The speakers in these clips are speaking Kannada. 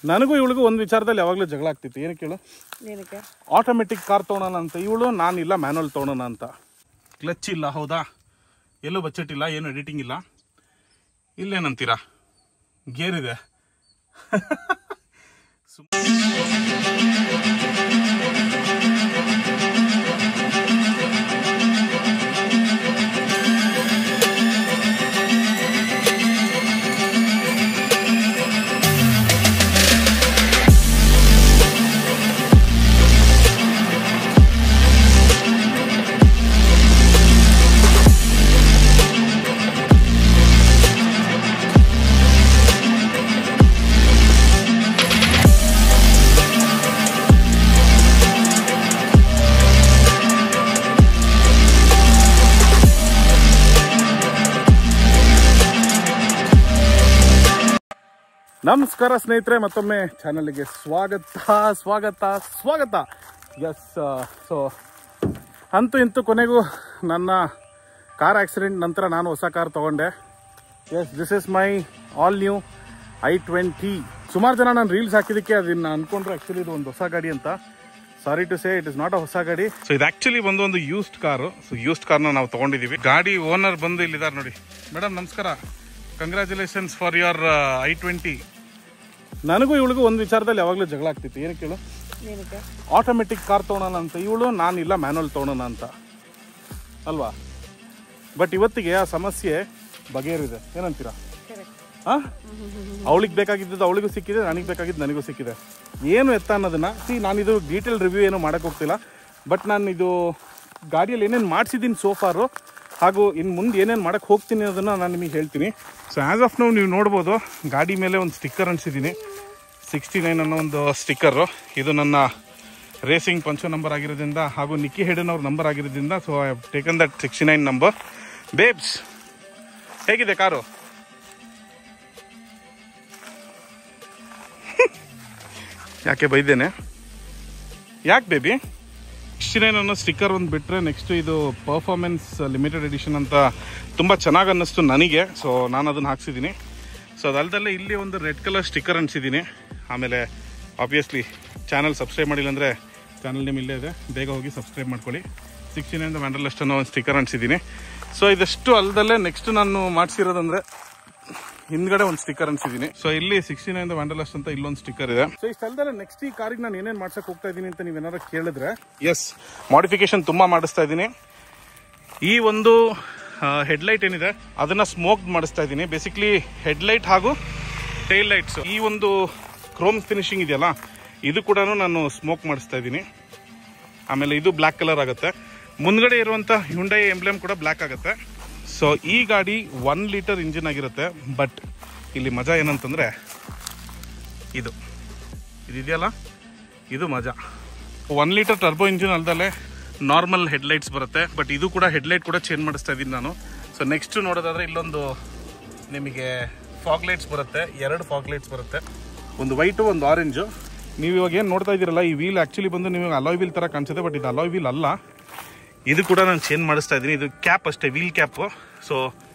ನನಗೂ ಇವಳಿಗೂ ಒಂದು ವಿಚಾರದಲ್ಲಿ ಯಾವಾಗಲೂ ಜಗಳ ಆಗ್ತಿತ್ತು. ಏನಕ್ಕೆ ಹೇಳು? ಆಟೋಮೆಟಿಕ್ ಕಾರ್ ತೊಗೊಳೋಣ ಅಂತ ಇವಳು, ನಾನಿಲ್ಲ ಮ್ಯಾನುವಲ್ ತೊಗೊಳೋಣ ಅಂತ. ಕ್ಲಚ್ ಇಲ್ಲ, ಹೌದಾ? ಎಲ್ಲೂ ಬಚ್ಚೆಟ್ಟಿಲ್ಲ, ಏನು ಎಡಿಟಿಂಗ್ ಇಲ್ಲ. ಇಲ್ಲೇನಂತೀರಾ, ಗೇರ್ ಇದೆ. ನಮಸ್ಕಾರ ಸ್ನೇಹಿತರೆ, ಮತ್ತೊಮ್ಮೆ ಚಾನಲ್ಗೆ ಸ್ವಾಗತ. ಎಸ್, ಸೊ ಅಂತೂ ಇಂತೂ ಕೊನೆಗೂ ನನ್ನ ಕಾರ್ ಆಕ್ಸಿಡೆಂಟ್ ನಂತರ ನಾನು ಹೊಸ ಕಾರ್ ತಗೊಂಡೆ. Yes, this is my all new i20. ಸುಮಾರು ಜನ ನಾನು ರೀಲ್ಸ್ ಹಾಕಿದಕ್ಕೆ ಅದನ್ನ ಅನ್ಕೊಂಡ್ರೆ ಆಕ್ಚುಲಿ ಇದು ಒಂದು ಹೊಸ ಗಾಡಿ ಅಂತ. Sorry to say, it is not a ಹೊಸ ಗಾಡಿ. ಸೊ ಇದು ಆಕ್ಚುಲಿ ಒಂದು ಯೂಸ್ಡ್ ಕಾರು. ಸೊ ಯೂಸ್ಡ್ ಕಾರ್ನ ನಾವು ತಗೊಂಡಿದೀವಿ. ಗಾಡಿ ಓನರ್ ಬಂದು ಇಲ್ಲಿದ್ದಾರೆ ನೋಡಿ. ಮೇಡಮ್ ನಮಸ್ಕಾರ, ಕಂಗ್ರ್ಯಾಚುಲೇಷನ್ಸ್ ಫಾರ್ ಯುವರ್ i20. ನನಗೂ ಇವಳಿಗೂ ಒಂದು ವಿಚಾರದಲ್ಲಿ ಯಾವಾಗಲೂ ಜಗಳ ಆಗ್ತಿತ್ತು. ಏನಕ್ಕೆ ಹೇಳು? ಆಟೋಮೆಟಿಕ್ ಕಾರ್ ತೊಗೊಳೋಣ ಅಂತ ಇವಳು, ನಾನಿಲ್ಲ ಮ್ಯಾನುವಲ್ ತೊಗೊಳೋಣ ಅಂತ ಅಲ್ವಾ? ಬಟ್ ಇವತ್ತಿಗೆ ಆ ಸಮಸ್ಯೆ ಬಗೆಹರಿದೆ. ಏನಂತೀರಾ? ಅವಳಿಗೆ ಬೇಕಾಗಿದ್ದು ಅವಳಿಗೂ ಸಿಕ್ಕಿದೆ, ನನಗೆ ಬೇಕಾಗಿದ್ದು ನನಗೂ ಸಿಕ್ಕಿದೆ. ಏನು ಎತ್ತ ಅನ್ನೋದನ್ನ ನಾನಿದು ಡೀಟೇಲ್ ರಿವ್ಯೂ ಏನು ಮಾಡೋಕ್ಕೆ ಹೋಗ್ತಿಲ್ಲ. ಬಟ್ ನಾನು ಇದು ಗಾಡಿಯಲ್ಲಿ ಏನೇನು ಮಾಡಿಸಿದ್ದೀನಿ ಸೋಫಾರು, ಹಾಗೂ ಇನ್ನು ಮುಂದೆ ಏನೇನು ಮಾಡೋಕ್ಕೆ ಹೋಗ್ತೀನಿ ಅನ್ನೋದನ್ನು ನಾನು ನಿಮಗೆ ಹೇಳ್ತೀನಿ. ಸೊ ಆ್ಯಸ್ ಆಫ್ ನಾವು ನೀವು ನೋಡ್ಬೋದು, ಗಾಡಿ ಮೇಲೆ ಒಂದು ಸ್ಟಿಕ್ಕರ್ ಅಂಟಿಸಿದ್ದೀನಿ, 69 ಅನ್ನೋ ಒಂದು ಸ್ಟಿಕ್ಕರು. ಇದು ನನ್ನ ರೇಸಿಂಗ್ ಪಂಚೋ ನಂಬರ್ ಆಗಿರೋದ್ರಿಂದ ಹಾಗೂ ನಿಕ್ಕಿ ಹೆಡನ್ ಅವ್ರ ನಂಬರ್ ಆಗಿರೋದ್ರಿಂದ so I have taken that 69 number. Babes, ಹೇಗಿದೆ ಕಾರು? ಯಾಕೆ ಬೈದೇನೆ? ಯಾಕೆ ಬೇಬಿ? 69 ಅನ್ನೋ ಸ್ಟಿಕ್ಕರ್ ಒಂದು ಬಿಟ್ಟರೆ ನೆಕ್ಸ್ಟ್ ಇದು ಪರ್ಫಾರ್ಮೆನ್ಸ್ ಲಿಮಿಟೆಡ್ ಎಡಿಷನ್ ಅಂತ ತುಂಬ ಚೆನ್ನಾಗಿ ಅನ್ನಿಸ್ತು ನನಗೆ. ಸೊ ನಾನು ಅದನ್ನು ಹಾಕ್ಸಿದ್ದೀನಿ. ಸೊ ಅದಲ್ಲದೆ ಇಲ್ಲಿ ಒಂದು ರೆಡ್ ಕಲರ್ ಸ್ಟಿಕ್ಕರ್ ಅಂಟಿಸಿದ್ದೀನಿ. ಆಮೇಲೆ ಆಬ್ವಿಯಸ್ಲಿ ಚಾನಲ್ ಸಬ್ಸ್ಕ್ರೈಬ್ ಮಾಡಿಲ್ಲ ಅಂದರೆ ಚಾನಲ್ ನೇಮ್ ಇಲ್ಲೇ ಇದೆ, ಬೇಗ ಹೋಗಿ ಸಬ್ಸ್ಕ್ರೈಬ್ ಮಾಡ್ಕೊಳ್ಳಿ. 69 ವ್ಯಾಂಡರ್ಲಸ್ಟ್ ಅನ್ನೋ ಒಂದು ಸ್ಟಿಕ್ಕರ್ ಅಂಟಿಸಿದ್ದೀನಿ. ಸೊ ಇದಷ್ಟು ಅಲ್ಲದಲ್ಲೇ ನೆಕ್ಸ್ಟ್ ನಾನು ಮಾಡಿಸಿರೋದಂದರೆ ಹಿಂದ್ಗಡೆ ಒಂದು ಸ್ಟಿಕ್ಕರ್ ಅಂಟಿಸಿದ್ದೀನಿ. ಸೊ ಇಲ್ಲಿ 69 ವ್ಯಾಂಡರ್ಲಸ್ಟ್ ಅಂತ ಇಲ್ಲೊಂದು ಸ್ಟಿಕ್ಕರ್ ಇದೆ. ಸೊ ಇಷ್ಟಲ್ದಲ್ಲೇ ನೆಕ್ಸ್ಟ್ ಈ ಕಾರಿಗೆ ನಾನು ಏನೇನು ಮಾಡ್ಸಕ್ಕೆ ಹೋಗ್ತಾ ಇದ್ದೀನಿ ಅಂತ ನೀವೇನಾದ್ರು ಕೇಳಿದ್ರೆ, ಎಸ್, ಮಾಡಿಫಿಕೇಶನ್ ತುಂಬ ಮಾಡಿಸ್ತಾ ಇದ್ದೀನಿ. ಈ ಒಂದು ಹೆಡ್ಲೈಟ್ ಏನಿದೆ ಅದನ್ನ ಸ್ಮೋಕ್ ಮಾಡಿಸ್ತಾ ಇದ್ದೀನಿ. ಬೇಸಿಕ್ಲಿ ಹೆಡ್ಲೈಟ್ ಹಾಗೂ ಟೈಲ್ ಲೈಟ್ಸ್, ಈ ಒಂದು ಕ್ರೋಮ್ ಫಿನಿಶಿಂಗ್ ಇದೆಯಲ್ಲ, ಇದು ಕೂಡ ನಾನು ಸ್ಮೋಕ್ ಮಾಡಿಸ್ತಾ ಇದ್ದೀನಿ. ಆಮೇಲೆ ಇದು ಬ್ಲ್ಯಾಕ್ ಕಲರ್ ಆಗುತ್ತೆ. ಮುಂದ್ಗಡೆ ಇರುವಂಥ ಹ್ಯುಂಡೈ ಎಂಬ್ಲೆಮ್ ಕೂಡ ಬ್ಲ್ಯಾಕ್ ಆಗುತ್ತೆ. ಸೊ ಈ ಗಾಡಿ 1 ಲೀಟರ್ ಇಂಜಿನ್ ಆಗಿರುತ್ತೆ. ಬಟ್ ಇಲ್ಲಿ ಮಜಾ ಏನಂತಂದರೆ ಇದೆಯಲ್ಲ, ಇದು ಮಜಾ. 1 ಲೀಟರ್ ಟರ್ಬೋ ಇಂಜಿನ್ ಅಲ್ದಲ್ಲೇ ನಾರ್ಮಲ್ ಹೆಡ್ಲೈಟ್ಸ್ ಬರುತ್ತೆ. ಬಟ್ ಇದು ಕೂಡ ಹೆಡ್ಲೈಟ್ ಕೂಡ ಚೇಂಜ್ ಮಾಡಿಸ್ತಾ ಇದ್ದೀನಿ ನಾನು. ಸೊ ನೆಕ್ಸ್ಟ್ ನೋಡೋದಾದ್ರೆ ಇಲ್ಲೊಂದು ನಿಮಗೆ ಫಾಗ್ ಲೈಟ್ಸ್ ಬರುತ್ತೆ, 2 ಫಾಗ್ ಲೈಟ್ಸ್ ಬರುತ್ತೆ, ಒಂದು ವೈಟು ಒಂದು ಆರೆಂಜು. ನೀವು ಇವಾಗ ಏನು ನೋಡ್ತಾ ಇದ್ದೀರಲ್ಲ, ಈ ವೀಲ್ ಆ್ಯಕ್ಚುಲಿ ಬಂದು ನಿಮಗೆ ಅಲಾಯ್ ವೀಲ್ ಥರ ಕಾಣಿಸುತ್ತೆ. ಬಟ್ ಇದು ಅಲಾಯ್ ವೀಲ್ ಅಲ್ಲ, ಇದು ಕೂಡ ನಾನು ಚೇಂಜ್ ಮಾಡಿಸ್ತಾ ಇದ್ದೀನಿ. ಇದು ಕ್ಯಾಪ್ ಅಷ್ಟೇ, ವೀಲ್ ಕ್ಯಾಪು. ಸೊ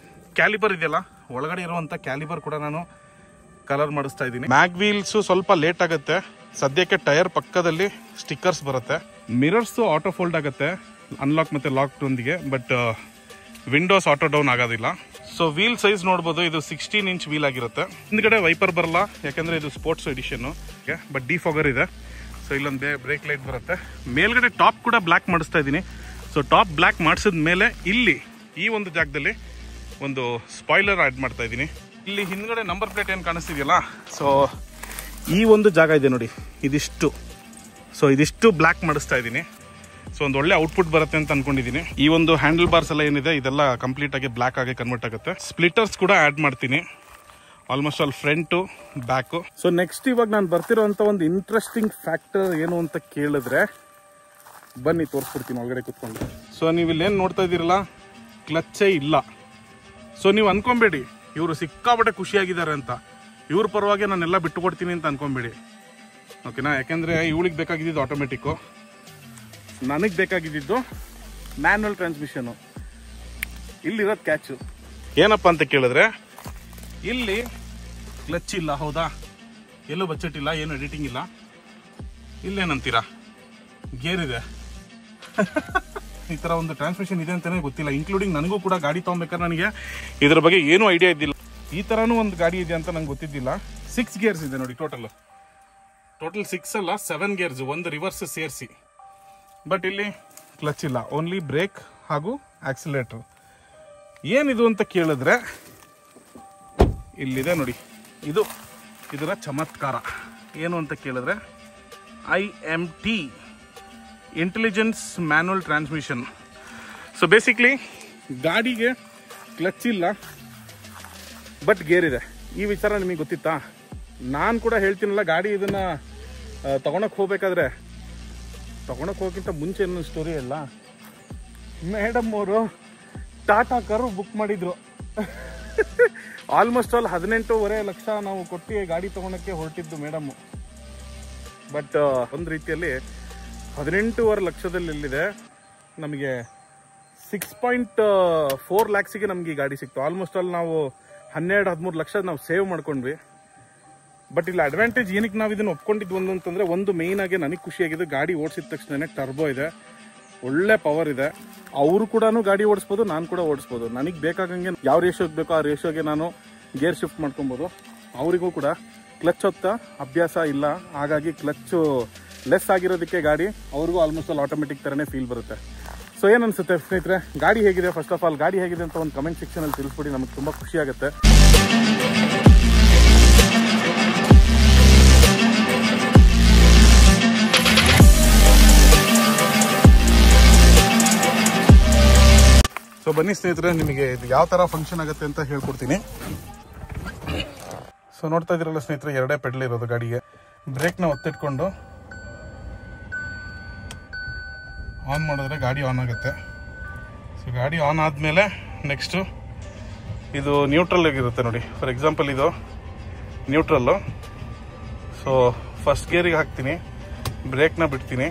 ಕ್ಯಾಲಿಬರ್ ಇದೆಯಲ್ಲ, ಒಳಗಡೆ ಇರುವಂಥ ಕ್ಯಾಲಿಬರ್ ಕೂಡ ನಾನು ಕಲರ್ ಮಾಡಿಸ್ತಾ ಇದ್ದೀನಿ. ಮ್ಯಾಗ್ ವೀಲ್ಸು ಸ್ವಲ್ಪ ಲೇಟ್ ಆಗುತ್ತೆ. ಸದ್ಯಕ್ಕೆ ಟೈರ್ ಪಕ್ಕದಲ್ಲಿ ಸ್ಟಿಕ್ಕರ್ಸ್ ಬರುತ್ತೆ. ಮಿರರ್ಸು ಆಟೋ ಫೋಲ್ಡ್ ಆಗುತ್ತೆ ಅನ್ಲಾಕ್ ಮತ್ತು ಲಾಕ್ ಒಂದಿಗೆ. ಬಟ್ ವಿಂಡೋಸ್ ಆಟೋ ಡೌನ್ ಆಗೋದಿಲ್ಲ. ಸೊ ವೀಲ್ ಸೈಜ್ ನೋಡ್ಬೋದು, ಇದು 16 ಇಂಚ್ ವೀಲ್ ಆಗಿರುತ್ತೆ. ಹಿಂದ್ಗಡೆ ವೈಪರ್ ಬರಲ್ಲ, ಯಾಕಂದರೆ ಇದು ಸ್ಪೋರ್ಟ್ಸ್ ಎಡಿಷನ್ನು. ಬಟ್ ಡಿಫಾಗರ್ ಇದೆ. ಸೊ ಇಲ್ಲೊಂದು ಬ್ರೇಕ್ ಲೈಟ್ ಬರುತ್ತೆ. ಮೇಲ್ಗಡೆ ಟಾಪ್ ಕೂಡ ಬ್ಲ್ಯಾಕ್ ಮಾಡಿಸ್ತಾ ಇದ್ದೀನಿ. ಸೊ ಟಾಪ್ ಬ್ಲ್ಯಾಕ್ ಮಾಡಿಸಿದ ಮೇಲೆ ಇಲ್ಲಿ ಈ ಒಂದು ಜಾಗದಲ್ಲಿ ಒಂದು ಸ್ಪಾಯ್ಲರ್ ಆ್ಯಡ್ ಮಾಡ್ತಾ ಇದ್ದೀನಿ. ಇಲ್ಲಿ ಹಿಂದ್ಗಡೆ ನಂಬರ್ ಪ್ಲೇಟ್ ಏನು ಕಾಣಿಸ್ತಿದೆಯಲ್ಲ, ಸೊ ಈ ಒಂದು ಜಾಗ ಇದೆ ನೋಡಿ, ಇದಿಷ್ಟು ಬ್ಲ್ಯಾಕ್ ಮಾಡಿಸ್ತಾ ಇದ್ದೀನಿ. ಸೊ ಒಂದು ಒಳ್ಳೆ ಔಟ್ಪುಟ್ ಬರುತ್ತೆ ಅಂತ ಅನ್ಕೊಂಡಿದ್ದೀನಿ. ಈ ಒಂದು ಹ್ಯಾಂಡಲ್ ಬಾರ್ಸ್ ಎಲ್ಲ ಏನಿದೆ ಇದೆಲ್ಲ ಕಂಪ್ಲೀಟ್ ಆಗಿ ಬ್ಲ್ಯಾಕ್ ಆಗಿ ಕನ್ವರ್ಟ್ ಆಗುತ್ತೆ. ಸ್ಪ್ಲಿಟರ್ಸ್ ಕೂಡ ಆ್ಯಡ್ ಮಾಡ್ತೀನಿ, almost all front back. So next ಇವಾಗ ನಾನು ಬರ್ತಿರೋಂಥ ಒಂದು ಇಂಟ್ರೆಸ್ಟಿಂಗ್ ಫ್ಯಾಕ್ಟರ್ ಏನು ಅಂತ ಕೇಳಿದ್ರೆ, ಬನ್ನಿ ತೋರಿಸ್ಬಿಡ್ತೀನಿ ಒಳಗಡೆ ಕೂತ್ಕೊಂಡು. ಸೊ ನೀವು ಇಲ್ಲೇನು ನೋಡ್ತಾ ಇದ್ದೀರಲ್ಲ, ಕ್ಲಚ್ಚೇ ಇಲ್ಲ. ಸೊ ನೀವು ಅನ್ಕೊಂಬೇಡಿ ಇವರು ಸಿಕ್ಕಾಪಟ್ಟೆ ಖುಷಿಯಾಗಿದ್ದಾರೆ ಅಂತ, ಇವ್ರ ಪರವಾಗಿ ನಾನೆಲ್ಲ ಬಿಟ್ಟು ಕೊಡ್ತೀನಿ ಅಂತ ಅನ್ಕೊಂಬೇಡಿ, ಓಕೆನಾ? ಯಾಕೆಂದರೆ ಇವಳಿಗೆ ಬೇಕಾಗಿದ್ದು ಆಟೋಮೆಟಿಕ್ಕು, ನನಗೆ ಬೇಕಾಗಿದ್ದು ಮ್ಯಾನ್ಯಲ್ ಟ್ರಾನ್ಸ್ಮಿಷನ್ನು. ಇಲ್ಲಿರೋದು ಕ್ಯಾಚು ಏನಪ್ಪ ಅಂತ ಕೇಳಿದ್ರೆ, ಇಲ್ಲಿ ಕ್ಲಚ್ ಇಲ್ಲ, ಹೌದಾ? ಎಲ್ಲೂ ಬಚ್ಚೆಟ್ಟಿಲ್ಲ, ಏನು ಎಡಿಟಿಂಗ್ ಇಲ್ಲ. ಇಲ್ಲೇನಂತೀರಾ, ಗೇರ್ ಇದೆ. ಈ ಥರ ಒಂದು ಟ್ರಾನ್ಸ್ಮಿಷನ್ ಇದೆ ಅಂತಲೇ ಗೊತ್ತಿಲ್ಲ. ಇನ್ಕ್ಲೂಡಿಂಗ್ ನನಗೂ ಕೂಡ ಗಾಡಿ ತೊಗೊಬೇಕಾದ್ರೆ ನನಗೆ ಇದ್ರ ಬಗ್ಗೆ ಏನೂ ಐಡಿಯಾ ಇದ್ದಿಲ್ಲ. ಈ ಥರನೂ ಒಂದು ಗಾಡಿ ಇದೆ ಅಂತ ನಂಗೆ ಗೊತ್ತಿದ್ದಿಲ್ಲ. 6 ಗೇರ್ಸ್ ಇದೆ ನೋಡಿ ಟೋಟಲ್ 6 ಅಲ್ಲ 7 ಗೇರ್ಸ್, ಒಂದು ರಿವರ್ಸ್ ಸೇರಿಸಿ. ಬಟ್ ಇಲ್ಲಿ ಕ್ಲಚ್ ಇಲ್ಲ, ಓನ್ಲಿ ಬ್ರೇಕ್ ಹಾಗೂ ಆಕ್ಸಿಲೇಟರ್. ಏನಿದು ಅಂತ ಕೇಳಿದ್ರೆ ಇಲ್ಲಿದೆ ನೋಡಿ, ಇದು ಇದರ ಚಮತ್ಕಾರ. ಏನು ಅಂತ ಕೇಳಿದ್ರೆ IMT intelligence manual transmission. So basically ಗಾಡಿಗೆ ಕ್ಲಚ್ ಇಲ್ಲ, ಬಟ್ ಗೇರ್ ಇದೆ. ಈ ವಿಚಾರ ನಿಮಗೆ ಗೊತ್ತಿತ್ತಾ? ನಾನು ಕೂಡ ಹೇಳ್ತೀನಲ್ಲ, ಗಾಡಿ ಇದನ್ನು ತೊಗೊಳಕ್ಕೆ ಹೋಗ್ಬೇಕಾದ್ರೆ, ತೊಗೊಳಕ್ಕೆ ಹೋಗೋಕ್ಕಿಂತ ಮುಂಚೆ ಏನೋ ಸ್ಟೋರಿ ಅಲ್ಲ, ಮೇಡಮ್ ಅವರು ಟಾಟಾ ಕಾರು ಬುಕ್ ಮಾಡಿದ್ರು. ಆಲ್ಮೋಸ್ಟ್ ಆಲ್ 18.5 ಲಕ್ಷ ನಾವು ಕೊಟ್ಟು ಗಾಡಿ ತೊಗೊಳಕ್ಕೆ ಹೊರಟಿದ್ದು ಮೇಡಮ್ಮು. ಬಟ್ ಒಂದು ರೀತಿಯಲ್ಲಿ 18.5 ಲಕ್ಷದಲ್ಲಿದೆ ನಮಗೆ 6.4 ಲ್ಯಾಕ್ಸಿಗೆ ನಮಗೆ ಈ ಗಾಡಿ ಸಿಕ್ತು. ಆಲ್ಮೋಸ್ಟ್ ಆಲ್ ನಾವು 12-13 ಲಕ್ಷ ನಾವು ಸೇವ್ ಮಾಡ್ಕೊಂಡ್ವಿ. ಬಟ್ ಇಲ್ಲಿ ಅಡ್ವಾಂಟೇಜ್ ಏನಕ್ಕೆ ನಾವು ಇದನ್ನು ಒಪ್ಕೊಂಡಿದ್ವಿ ಅಂತಂದರೆ, ಒಂದು ಮೇಯ್ನ್ ಆಗಿ ನನಗೆ ಖುಷಿಯಾಗಿದ್ದು, ಗಾಡಿ ಓಡಿಸಿದ ತಕ್ಷಣ ಟರ್ಬೋ ಇದೆ, ಒಳ್ಳೆ ಪವರ್ ಇದೆ. ಅವರು ಕೂಡ ಗಾಡಿ ಓಡಿಸ್ಬೋದು, ನಾನು ಕೂಡ ಓಡಿಸ್ಬೋದು. ನನಗೆ ಬೇಕಾಗಂಗೆ ಯಾವ ರೇಷಿಯೋಗೆ ಬೇಕೋ ಆ ರೇಷಿಯೋಗೆ ನಾನು ಗೇರ್ ಶಿಫ್ಟ್ ಮಾಡ್ಕೊಬೋದು. ಅವರಿಗೂ ಕೂಡ ಕ್ಲಚ್ ಹೊತ್ತ ಅಭ್ಯಾಸ ಇಲ್ಲ, ಹಾಗಾಗಿ ಕ್ಲಚ್ಚು ಲೆಸ್ ಆಗಿರೋದಕ್ಕೆ ಗಾಡಿ ಅವ್ರಿಗೂ ಆಲ್ಮೋಸ್ಟ್ ಆಲ್ ಆಟೋಮೆಟಿಕ್ ಥರನೇ ಫೀಲ್ ಬರುತ್ತೆ. ಸೊ ಏನು ಅನಿಸುತ್ತೆ ಸ್ನೇಹಿತರೆ, ಗಾಡಿ ಹೇಗಿದೆ? ಫಸ್ಟ್ ಆಫ್ ಆಲ್ ಗಾಡಿ ಹೇಗಿದೆ ಅಂತ ಒಂದು ಕಮೆಂಟ್ ಸೆಕ್ಷನಲ್ಲಿ ತಿಳಿಸ್ಬಿಡಿ, ನಮಗೆ ತುಂಬ ಖುಷಿ ಆಗುತ್ತೆ. ಸೊ ಬನ್ನಿ ಸ್ನೇಹಿತರೆ, ನಿಮಗೆ ಇದು ಯಾವ ಥರ ಫಂಕ್ಷನ್ ಆಗುತ್ತೆ ಅಂತ ಹೇಳ್ಕೊಡ್ತೀನಿ. ಸೊ ನೋಡ್ತಾ ಇದ್ದೀರಲ್ಲ ಸ್ನೇಹಿತರೆ, 2 ಪೆಡಲ್ ಇರೋದು ಗಾಡಿಗೆ. ಬ್ರೇಕ್ನ ಒತ್ತಿಟ್ಕೊಂಡು ಆನ್ ಮಾಡಿದ್ರೆ ಗಾಡಿ ಆನ್ ಆಗುತ್ತೆ. ಸೊ ಗಾಡಿ ಆನ್ ಆದಮೇಲೆ ನೆಕ್ಸ್ಟು ಇದು ನ್ಯೂಟ್ರಲ್ ಆಗಿರುತ್ತೆ ನೋಡಿ. ಫಾರ್ ಎಕ್ಸಾಂಪಲ್ ಇದು ನ್ಯೂಟ್ರಲ್ಲು. ಸೊ ಫಸ್ಟ್ ಗೇರಿಗೆ ಹಾಕ್ತೀನಿ, ಬ್ರೇಕ್ನ ಬಿಡ್ತೀನಿ.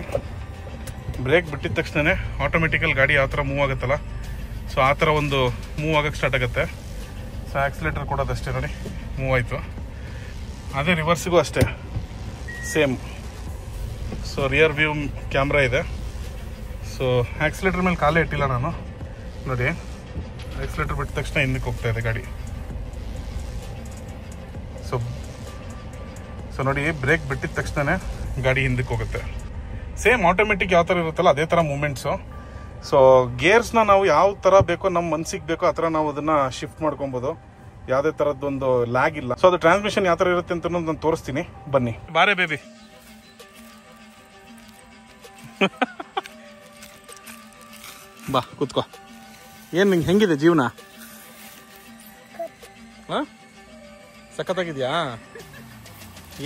ಬ್ರೇಕ್ ಬಿಟ್ಟಿದ ತಕ್ಷಣ ಆಟೋಮೆಟಿಕಲ್ ಗಾಡಿ ಯಾವ ಥರ ಮೂವ್ ಆಗುತ್ತಲ್ಲ, ಸೊ ಆ ಥರ ಒಂದು ಮೂವ್ ಆಗೋಕ್ಕೆ ಸ್ಟಾರ್ಟ್ ಆಗುತ್ತೆ. ಸೊ ಆಕ್ಸಿಲೇಟರ್ ಕೊಡೋದಷ್ಟೇ ನೋಡಿ, ಮೂವ್ ಆಯಿತು. ಅದೇ ರಿವರ್ಸಿಗೂ ಅಷ್ಟೇ same. So rear view camera ಇದೆ. ಸೊ ಆಕ್ಸಿಲೇಟರ್ ಮೇಲೆ ಕಾಲೇ ಇಟ್ಟಿಲ್ಲ ನಾನು ನೋಡಿ. ಆಕ್ಸಿಲೇಟರ್ ಬಿಟ್ಟ ತಕ್ಷಣ ಹಿಂದಕ್ಕೆ ಹೋಗ್ತಾ ಇದೆ ಗಾಡಿ. ಸೊ ನೋಡಿ, ಬ್ರೇಕ್ ಬಿಟ್ಟಿದ ತಕ್ಷಣ ಗಾಡಿ ಹಿಂದಕ್ಕೆ ಹೋಗುತ್ತೆ. ಸೇಮ್ ಆಟೋಮೆಟಿಕ್ ಯಾವ ಥರ ಇರುತ್ತಲ್ಲ ಅದೇ ಥರ ಮೂಮೆಂಟ್ಸು. ಸೊ ಗೇರ್ಸ್ನ ನಾವು ಯಾವ ಥರ ಬೇಕೋ, ನಮ್ಮ ಮನ್ಸಿಗೆ ಬೇಕೋ ಆ ಥರ ನಾವು ಅದನ್ನು ಶಿಫ್ಟ್ ಮಾಡ್ಕೊಬೋದು. ಯಾವುದೇ ಥರದ್ದೊಂದು ಲ್ಯಾಗ್ ಇಲ್ಲ. ಸೊ ಅದು ಟ್ರಾನ್ಸ್ಮಿಷನ್ ಯಾವ ಥರ ಇರುತ್ತೆ ಅಂತ ನಾನು ತೋರಿಸ್ತೀನಿ, ಬನ್ನಿ. ಬಾರೆ ಬೇಬಿ, ಬಾ ಕೂತ್ಕೋ. ಏನು ನಿಂಗೆ ಹೆಂಗಿದೆ ಜೀವನ? ಹಾಂ, ಸಖತ್ತಾಗಿದೆಯಾ?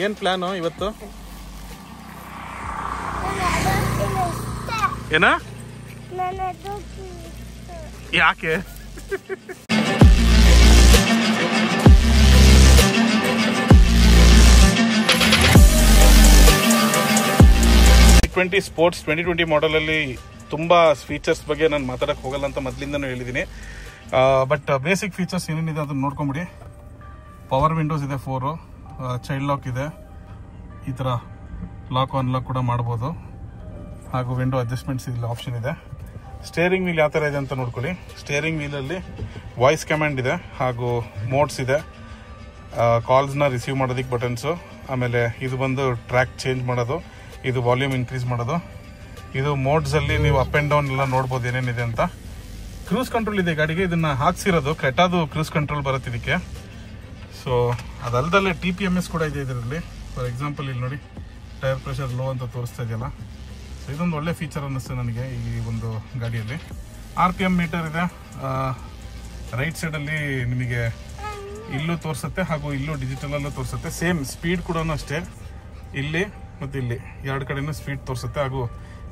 ಏನು ಪ್ಲ್ಯಾನು ಇವತ್ತು? ಏನ? ಯಾಕೆ? T20 ಸ್ಪೋರ್ಟ್ಸ್ 2020 ಮಾಡೆಲಲ್ಲಿ ತುಂಬ ಫೀಚರ್ಸ್ ಬಗ್ಗೆ ನಾನು ಮಾತಾಡೋಕ್ಕೆ ಹೋಗಲ್ಲ ಅಂತ ಮೊದಲಿಂದನೂ ಹೇಳಿದ್ದೀನಿ. ಬಟ್ ಬೇಸಿಕ್ ಫೀಚರ್ಸ್ ಏನೇನಿದೆ ಅದನ್ನು ನೋಡ್ಕೊಂಬಿಡಿ. ಪವರ್ ವಿಂಡೋಸ್ ಇದೆ 4, ಚೈಲ್ಡ್ ಲಾಕ್ ಇದೆ, ಈ ಥರ ಲಾಕ್ ಅನ್ಲಾಕ್ ಕೂಡ ಮಾಡ್ಬೋದು. ಹಾಗೂ ವಿಂಡೋ ಅಡ್ಜಸ್ಟ್ಮೆಂಟ್ಸ್ ಇಲ್ಲಿ ಆಪ್ಷನ್ ಇದೆ. ಸ್ಟೇರಿಂಗ್ ವೀಲ್ ಯಾವ ಥರ ಇದೆ ಅಂತ ನೋಡ್ಕೊಳ್ಳಿ. ಸ್ಟೇರಿಂಗ್ ವೀಲಲ್ಲಿ ವಾಯ್ಸ್ ಕಮಾಂಡ್ ಇದೆ, ಹಾಗೂ ಮೋಡ್ಸ್ ಇದೆ. ಕಾಲ್ಸ್ನ ರಿಸೀವ್ ಮಾಡೋದಕ್ಕೆ ಬಟನ್ಸು. ಆಮೇಲೆ ಇದು ಬಂದು ಟ್ರ್ಯಾಕ್ ಚೇಂಜ್ ಮಾಡೋದು, ಇದು ವಾಲ್ಯೂಮ್ ಇನ್ಕ್ರೀಸ್ ಮಾಡೋದು. ಇದು ಮೋಡ್ಸಲ್ಲಿ ನೀವು ಅಪ್ ಆ್ಯಂಡ್ ಡೌನ್ ಎಲ್ಲ ನೋಡ್ಬೋದು ಏನೇನಿದೆ ಅಂತ. ಕ್ರೂಸ್ ಕಂಟ್ರೋಲ್ ಇದೆ ಗಾಡಿಗೆ, ಇದನ್ನು ಹಾಕ್ಸಿರೋದು ಕ್ರೆಟಾದು ಕ್ರೂಸ್ ಕಂಟ್ರೋಲ್ ಬರುತ್ತೆ ಇದಕ್ಕೆ. ಸೊ ಅದಲ್ದಲ್ಲೇ TPMS ಕೂಡ ಇದೆ ಇದರಲ್ಲಿ. ಫಾರ್ ಎಕ್ಸಾಂಪಲ್ ಇಲ್ಲಿ ನೋಡಿ, ಟೈರ್ ಪ್ರೆಷರ್ ಲೋ ಅಂತ ತೋರಿಸ್ತಾ ಇದೆಯಲ್ಲ. ಸೊ ಇದೊಂದು ಒಳ್ಳೆ ಫೀಚರ್ ಅನ್ನಿಸ್ತು ನನಗೆ ಈ ಒಂದು ಗಾಡಿಯಲ್ಲಿ. RPM ಮೀಟರ್ ಇದೆ. ರೈಟ್ ಸೈಡಲ್ಲಿ ನಿಮಗೆ ಇಲ್ಲೂ ತೋರಿಸುತ್ತೆ, ಹಾಗೂ ಇಲ್ಲೂ ಡಿಜಿಟಲಲ್ಲೂ ತೋರಿಸುತ್ತೆ. ಸೇಮ್ ಸ್ಪೀಡ್ ಕೂಡ ಅಷ್ಟೇ, ಇಲ್ಲಿ ಮತ್ತು ಇಲ್ಲಿ 2 ಕಡೆಯೂ ಸ್ಪೀಡ್ ತೋರಿಸುತ್ತೆ, ಹಾಗೂ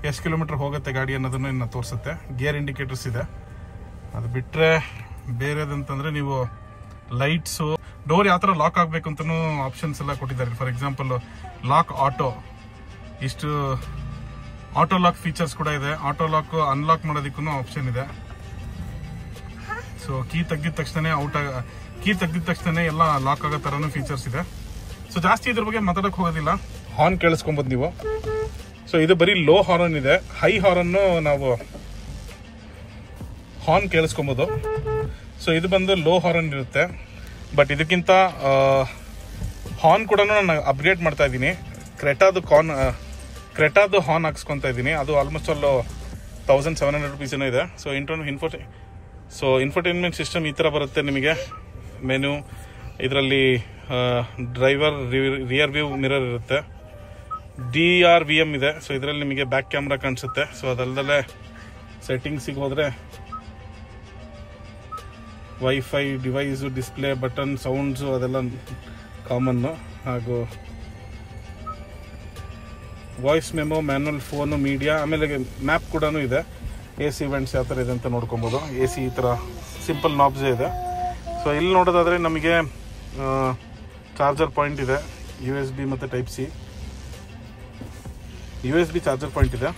ಎಷ್ಟು ಕಿಲೋಮೀಟರ್ ಹೋಗುತ್ತೆ ಗಾಡಿ ಅನ್ನೋದನ್ನು ಇನ್ನು ತೋರಿಸುತ್ತೆ. ಗೇರ್ ಇಂಡಿಕೇಟರ್ಸ್ ಇದೆ. ಅದು ಬಿಟ್ಟರೆ ಬೇರೆದಂತಂದರೆ ನೀವು ಲೈಟ್ಸು, ಡೋರ್ ಯಾವ ಥರ ಲಾಕ್ ಆಗಬೇಕು ಅಂತಲೂ ಆಪ್ಷನ್ಸ್ ಎಲ್ಲ ಕೊಟ್ಟಿದ್ದಾರೆ. ಫಾರ್ ಎಕ್ಸಾಂಪಲ್ ಲಾಕ್ ಆಟೋ, ಇಷ್ಟು ಆಟೋ ಲಾಕ್ ಫೀಚರ್ಸ್ ಕೂಡ ಇದೆ. ಆಟೋ ಲಾಕ್ ಅನ್ಲಾಕ್ ಮಾಡೋದಕ್ಕೂ ಆಪ್ಷನ್ ಇದೆ. ಸೊ ಕೀ ತೆಗ್ದಿದ ತಕ್ಷಣ ಎಲ್ಲ ಲಾಕ್ ಆಗೋ ಥರನೂ ಫೀಚರ್ಸ್ ಇದೆ. ಸೊ ಜಾಸ್ತಿ ಇದ್ರ ಬಗ್ಗೆ ಮಾತಾಡಕ್ ಹೋಗೋದಿಲ್ಲ. ಹಾರ್ನ್ ಕೇಳಿಸ್ಕೊಬೋದು ನೀವು. ಸೊ ಇದು ಬರೀ ಲೋ ಹಾರ್ನ್ ಇದೆ. ಹೈ ಹಾರ್ನ್ ನಾವು ಹಾರ್ನ್ ಕೇಳಿಸ್ಕೊಬೋದು. ಸೊ ಇದು ಬಂದು ಲೋ ಹಾರ್ನ್ ಇರುತ್ತೆ. ಬಟ್ ಇದಕ್ಕಿಂತ ಹಾರ್ನ್ ಕೂಡ ನಾನು ಅಪ್ಗ್ರೇಡ್ ಮಾಡ್ತಾ ಇದ್ದೀನಿ. ಕ್ರೆಟಾದು ಹಾರ್ನ್ ಹಾಕ್ಸ್ಕೊತಾ ಇದ್ದೀನಿ. ಅದು ಆಲ್ಮೋಸ್ಟ್ ಅಲ್ಲೂ 1700 rupees ಏನೋ ಇದೆ. ಸೊ ಇನ್ಫೋಟೈನ್ಮೆಂಟ್ ಸಿಸ್ಟಮ್ ಈ ಥರ ಬರುತ್ತೆ ನಿಮಗೆ. ಮೆನು ಇದರಲ್ಲಿ ಡ್ರೈವರ್ ರಿಯರ್ ವ್ಯೂ ಮಿರರ್ ಇರುತ್ತೆ. DRVM ಇದೆ. ಸೊ ಇದರಲ್ಲಿ ನಿಮಗೆ ಬ್ಯಾಕ್ ಕ್ಯಾಮ್ರಾ ಕಾಣಿಸುತ್ತೆ. ಸೊ ಅದಲ್ಲದೆ ಸೆಟ್ಟಿಂಗ್ಸಿಗೆ ಹೋದರೆ wifi device, display, button, sounds ಅದೆಲ್ಲ ಕಾಮನ್ನು. ಹಾಗೂ voice memo, manual, phone, media, ಆಮೇಲೆ ಮ್ಯಾಪ್ ಕೂಡ ಇದೆ. AC ಇವೆಂಟ್ಸ್ ಯಾವ ಥರ ಇದೆ ಅಂತ ನೋಡ್ಕೊಬೋದು. AC ಈ ಥರ ಸಿಂಪಲ್ ನಾಬ್ಸೇ ಇದೆ. ಸೊ ಇಲ್ಲಿ ನೋಡೋದಾದರೆ ನಮಗೆ ಚಾರ್ಜರ್ ಪಾಯಿಂಟ್ ಇದೆ. USB ಮತ್ತು Type-C USB ಚಾರ್ಜರ್ ಪಾಯಿಂಟ್ ಇದೆ.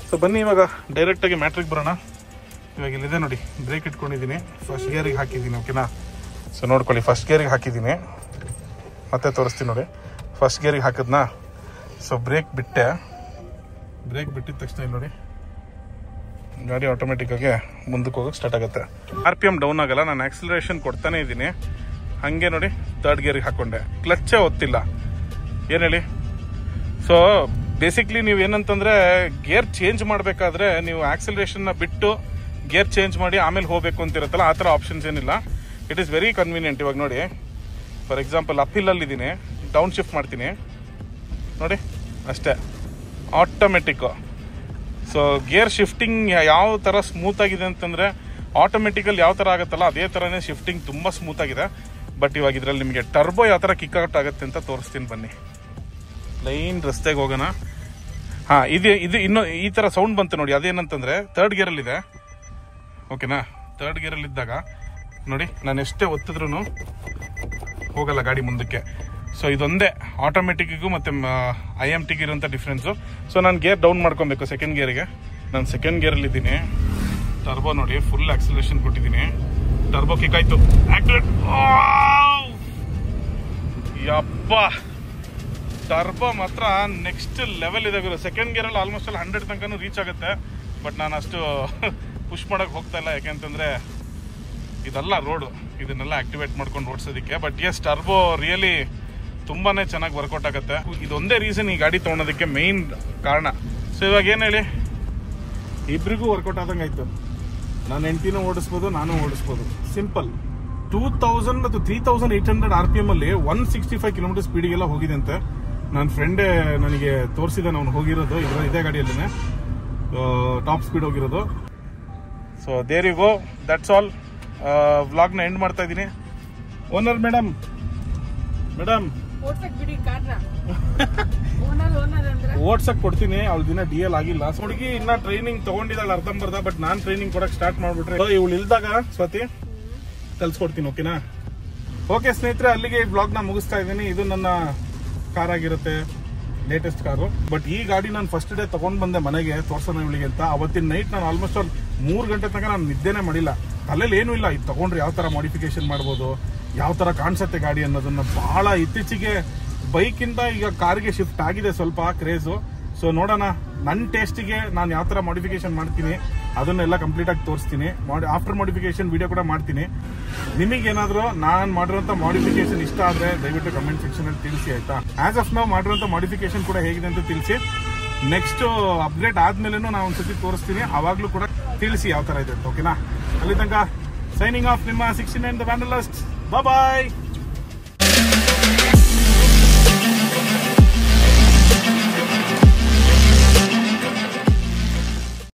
ಸೊ ಬನ್ನಿ ಇವಾಗ ಡೈರೆಕ್ಟಾಗಿ ಮ್ಯಾಟ್ರಿಗೆ ಬರೋಣ. ಇವಾಗ ಇಲ್ಲಿದೆ ನೋಡಿ, ಬ್ರೇಕ್ ಇಟ್ಕೊಂಡಿದ್ದೀನಿ. ಫಸ್ಟ್ ಗೇರಿಗೆ ಹಾಕಿದ್ದೀನಿ. ಓಕೆನಾ? ಸೊ ನೋಡ್ಕೊಳ್ಳಿ, ಫಸ್ಟ್ ಗೇರಿಗೆ ಹಾಕಿದ್ದೀನಿ. ಮತ್ತೆ ತೋರಿಸ್ತೀನಿ ನೋಡಿ. ಫಸ್ಟ್ ಗೇರಿಗೆ ಹಾಕಿದ್ನಾ? ಸೊ ಬ್ರೇಕ್ ಬಿಟ್ಟೆ. ಬ್ರೇಕ್ ಬಿಟ್ಟಿದ ತಕ್ಷಣ ಇಲ್ಲಿ ನೋಡಿ, ಗಾಡಿ ಆಟೋಮೆಟಿಕ್ಕಾಗಿ ಮುಂದಕ್ಕೆ ಹೋಗೋಕೆ ಸ್ಟಾರ್ಟ್ ಆಗುತ್ತೆ. RPM ಡೌನ್ ಆಗಲ್ಲ. ನಾನು ಆಕ್ಸಿಲರೇಷನ್ ಕೊಡ್ತಾನೆ ಇದ್ದೀನಿ. ಹಾಗೆ ನೋಡಿ, ಥರ್ಡ್ ಗೇರಿಗೆ ಹಾಕ್ಕೊಂಡೆ. ಕ್ಲಚ್ಚೇ ಒತ್ತಿಲ್ಲ. ಏನು ಹೇಳಿ? ಸೊ ಬೇಸಿಕ್ಲಿ ನೀವು ಏನಂತಂದರೆ, ಗೇರ್ ಚೇಂಜ್ ಮಾಡಬೇಕಾದ್ರೆ ನೀವು ಆಕ್ಸಿಲರೇಷನ್ನ ಬಿಟ್ಟು ಗೇರ್ ಚೇಂಜ್ ಮಾಡಿ ಆಮೇಲೆ ಹೋಗಬೇಕು ಅಂತಿರುತ್ತಲ್ಲ, ಆ ಥರ ಆಪ್ಷನ್ಸ್ ಏನಿಲ್ಲ. It is very convenient. ಇವಾಗ ನೋಡಿ, ಫಾರ್ ಎಕ್ಸಾಂಪಲ್ ಅಪ್ ಹಿಲ್ಲಲ್ಲಿದ್ದೀನಿ, ಡೌನ್ ಶಿಫ್ಟ್ ಮಾಡ್ತೀನಿ ನೋಡಿ, ಅಷ್ಟೇ ಆಟೋಮೆಟಿಕ್ಕು. ಸೊ ಗೇರ್ ಶಿಫ್ಟಿಂಗ್ ಯಾವ ಥರ ಸ್ಮೂತಾಗಿದೆ ಅಂತಂದರೆ, ಆಟೋಮೆಟಿಕಲ್ಲಿ ಯಾವ ಥರ ಆಗುತ್ತಲ್ಲ ಅದೇ ಥರನೇ ಶಿಫ್ಟಿಂಗ್ ತುಂಬ ಸ್ಮೂತಾಗಿದೆ. ಬಟ್ ಇವಾಗ ಇದರಲ್ಲಿ ನಿಮಗೆ ಟರ್ಬೋ ಯಾವ ಥರ ಕಿಕ್ಔಟ್ ಆಗುತ್ತೆ ಅಂತ ತೋರಿಸ್ತೀನಿ ಬನ್ನಿ. ಲೈನ್ ರಸ್ತೆಗೆ ಹೋಗೋಣ. ಹಾಂ, ಇದು ಇನ್ನೂ ಈ ಥರ ಸೌಂಡ್ ಬಂತು ನೋಡಿ. ಅದೇನಂತಂದರೆ ಥರ್ಡ್ ಗೇರಲ್ಲಿದೆ. ಓಕೆನಾ? ಥರ್ಡ್ ಗೇರಲ್ಲಿದ್ದಾಗ ನೋಡಿ, ನಾನು ಎಷ್ಟೇ ಒತ್ತಿದ್ರೂ ಹೋಗಲ್ಲ ಗಾಡಿ ಮುಂದಕ್ಕೆ. ಸೊ ಇದೊಂದೇ ಆಟೋಮೆಟಿಕ್ಕಿಗೂ ಮತ್ತು IMTಗೆ ಇರೋಂಥ ಡಿಫ್ರೆನ್ಸು. ಸೊ ನಾನು ಗೇರ್ ಡೌನ್ ಮಾಡ್ಕೊಬೇಕು ಸೆಕೆಂಡ್ ಗೇರಿಗೆ. ನಾನು ಸೆಕೆಂಡ್ ಗೇರಲ್ಲಿದ್ದೀನಿ. ಟರ್ಬೋ ನೋಡಿ, ಫುಲ್ ಆಕ್ಸಿಲರೇಷನ್ ಕೊಟ್ಟಿದ್ದೀನಿ. ಟರ್ಬೋ ಕಿಕ್ ಆಯಿತು. ಯಪ್ಪ, ಟರ್ಬೋ ಮಾತ್ರ ನೆಕ್ಸ್ಟ್ ಲೆವೆಲ್ ಇದೆ ಗುರು. ಸೆಕೆಂಡ್ ಗೇರಲ್ಲಿ ಆಲ್ಮೋಸ್ಟ್ ಅಲ್ಲಿ 100 ತನಕ ರೀಚ್ ಆಗುತ್ತೆ. ಬಟ್ ನಾನು ಅಷ್ಟು ಪುಷ್ ಮಾಡೋಕ್ಕೆ ಹೋಗ್ತಾ ಇಲ್ಲ. ಯಾಕೆಂತಂದರೆ ಇದೆಲ್ಲ ರೋಡು, ಇದನ್ನೆಲ್ಲ ಆಕ್ಟಿವೇಟ್ ಮಾಡ್ಕೊಂಡು ಓಡಿಸೋದಕ್ಕೆ. ಬಟ್ ಎಸ್, ಟರ್ಬೋ ರಿಯಲಿ ತುಂಬಾ ಚೆನ್ನಾಗಿ ವರ್ಕೌಟ್ ಆಗುತ್ತೆ. ಇದೊಂದೇ ರೀಸನ್ ಈ ಗಾಡಿ ತೊಗೊಳೋದಕ್ಕೆ ಮೇನ್ ಕಾರಣ. ಸೊ ಇವಾಗ ಏನು ಹೇಳಿ, ಇಬ್ರಿಗೂ ವರ್ಕೌಟ್ ಆದಂಗೆ ಆಯಿತು. ನಾನು ಹೆಂಡ್ತಿನೂ ಓಡಿಸ್ಬೋದು, ನಾನು ಓಡಿಸ್ಬೋದು. ಸಿಂಪಲ್. 2000 ಮತ್ತು 3800 RPM ಅಲ್ಲಿ 165 km ಸ್ಪೀಡಿಗೆಲ್ಲ ಹೋಗಿದೆ ಅಂತೆ. ನನ್ನ ಫ್ರೆಂಡೇ ನನಗೆ ತೋರಿಸಿದ, ನಾನು ಹೋಗಿರೋದು ಇದೇ ಗಾಡಿಯಲ್ಲೇ ಟಾಪ್ ಸ್ಪೀಡ್ ಹೋಗಿರೋದು. So there you go, that's all. ವ್ಲಾಗ್ನ ಎಂಡ್ ಮಾಡ್ತಾ ಇದ್ದೀನಿ. ಓನರ್ ಮೇಡಮ್ ಓಡ್ಸಕ್ ಕೊಡ್ತೀನಿ. ಅವಳ ದಿನ DL ಆಗಿಲ್ಲ. ಹುಡುಗಿ ಇನ್ನ ಟ್ರೈನಿಂಗ್ ತಗೊಂಡಿದ್ದಾಳೆ ಅರ್ಧಂಬರ್ಧ. ಬಟ್ ನಾನ್ ಟ್ರೈನಿಂಗ್ ಕೊಡಕ್ ಸ್ಟಾರ್ಟ್ ಮಾಡ್ಬಿಟ್ರೆ ಇವಳು ಇಲ್ದಾಗ ಸ್ವಾತಿ ಕಲ್ಸ್ಕೊಡ್ತೀನಿ. ಓಕೆನಾ? ಓಕೆ ಸ್ನೇಹಿತರೆ, ಅಲ್ಲಿಗೆ ಈ ಬ್ಲಾಗ್ ನ ಮುಗಿಸ್ತಾ ಇದ್ದೀನಿ. ಇದು ನನ್ನ ಕಾರ್ ಆಗಿರುತ್ತೆ, ಲೇಟೆಸ್ಟ್ ಕಾರು. ಬಟ್ ಈ ಗಾಡಿ ನಾನು ಫಸ್ಟ್ ಡೇ ತಗೊಂಡ್ ಬಂದೆ ಮನೆಗೆ ತೋರ್ಸೋಣ ಇವಳಿಗೆ ಅಂತ. ಅವತ್ತಿನ ನೈಟ್ ನಾನು ಆಲ್ಮೋಸ್ಟ್ 3 ಗಂಟೆ ತನಕ ನಾನು ನಿದ್ದೆನೆ ಮಾಡಿಲ್ಲ. ತಲೆಯಲ್ಲಿ ಏನೂ ಇಲ್ಲ, ಇದು ತಗೊಂಡ್ರೆ ಯಾವ ತರ ಮಾಡಿಫಿಕೇಶನ್ ಮಾಡ್ಬೋದು, ಯಾವ ತರ ಕಾಣಿಸುತ್ತೆ ಗಾಡಿ ಅನ್ನೋದನ್ನ. ಬಹಳ ಇತ್ತೀಚೆಗೆ ಬೈಕಿಂದ ಈಗ ಕಾರ್ಗೆ ಶಿಫ್ಟ್ ಆಗಿದೆ ಸ್ವಲ್ಪ ಕ್ರೇಜು. ಸೊ ನೋಡೋಣ, ನನ್ನ ಟೇಸ್ಟಿಗೆ ನಾನು ಯಾವ ತರ ಮಾಡಿಫಿಕೇಶನ್ ಮಾಡ್ತೀನಿ ಅದನ್ನೆಲ್ಲ ಕಂಪ್ಲೀಟ್ ಆಗಿ ತೋರಿಸ್ತೀನಿ. ಆಫ್ಟರ್ ಮಾಡಿಫಿಕೇಶನ್ ವಿಡಿಯೋ ಕೂಡ ಮಾಡ್ತೀನಿ. ನಿಮಗೇನಾದ್ರೂ ನಾನು ಮಾಡಿರುವಂತ ಮಾಡಿಫಿಕೇಶನ್ ಇಷ್ಟ ಆದ್ರೆ ದಯವಿಟ್ಟು ಕಮೆಂಟ್ ಸೆಕ್ಷನ್ ಅಲ್ಲಿ ತಿಳಿಸಿ, ಆಯ್ತಾ? ಆಸ್ ಆಫ್ ನಾವು ಮಾಡಿರುವಂತ ಮಾಡಿಫಿಕೇಶನ್ ಕೂಡ ಹೇಗಿದೆ ಅಂತ ತಿಳಿಸಿ. ನೆಕ್ಸ್ಟ್ ಅಪ್ಗ್ರೇಡ್ ಆದ್ಮೇಲೆ ನಾವು ಒಂದ್ಸತಿ ತೋರಿಸ್ತೀನಿ, ಅವಾಗ್ಲೂ ಕೂಡ ತಿಳಿಸಿ ಯಾವ ತರ ಇದೆ ಅಂತ. ಓಕೆನಾ? ಅಲ್ಲಿ ತನಕ ಸೈನಿಂಗ್ ಆಫ್ ನಿಮ್ಮ 69 ದ ವ್ಯಾಂಡಲಿಸ್ಟ್. ಬಾಯ್.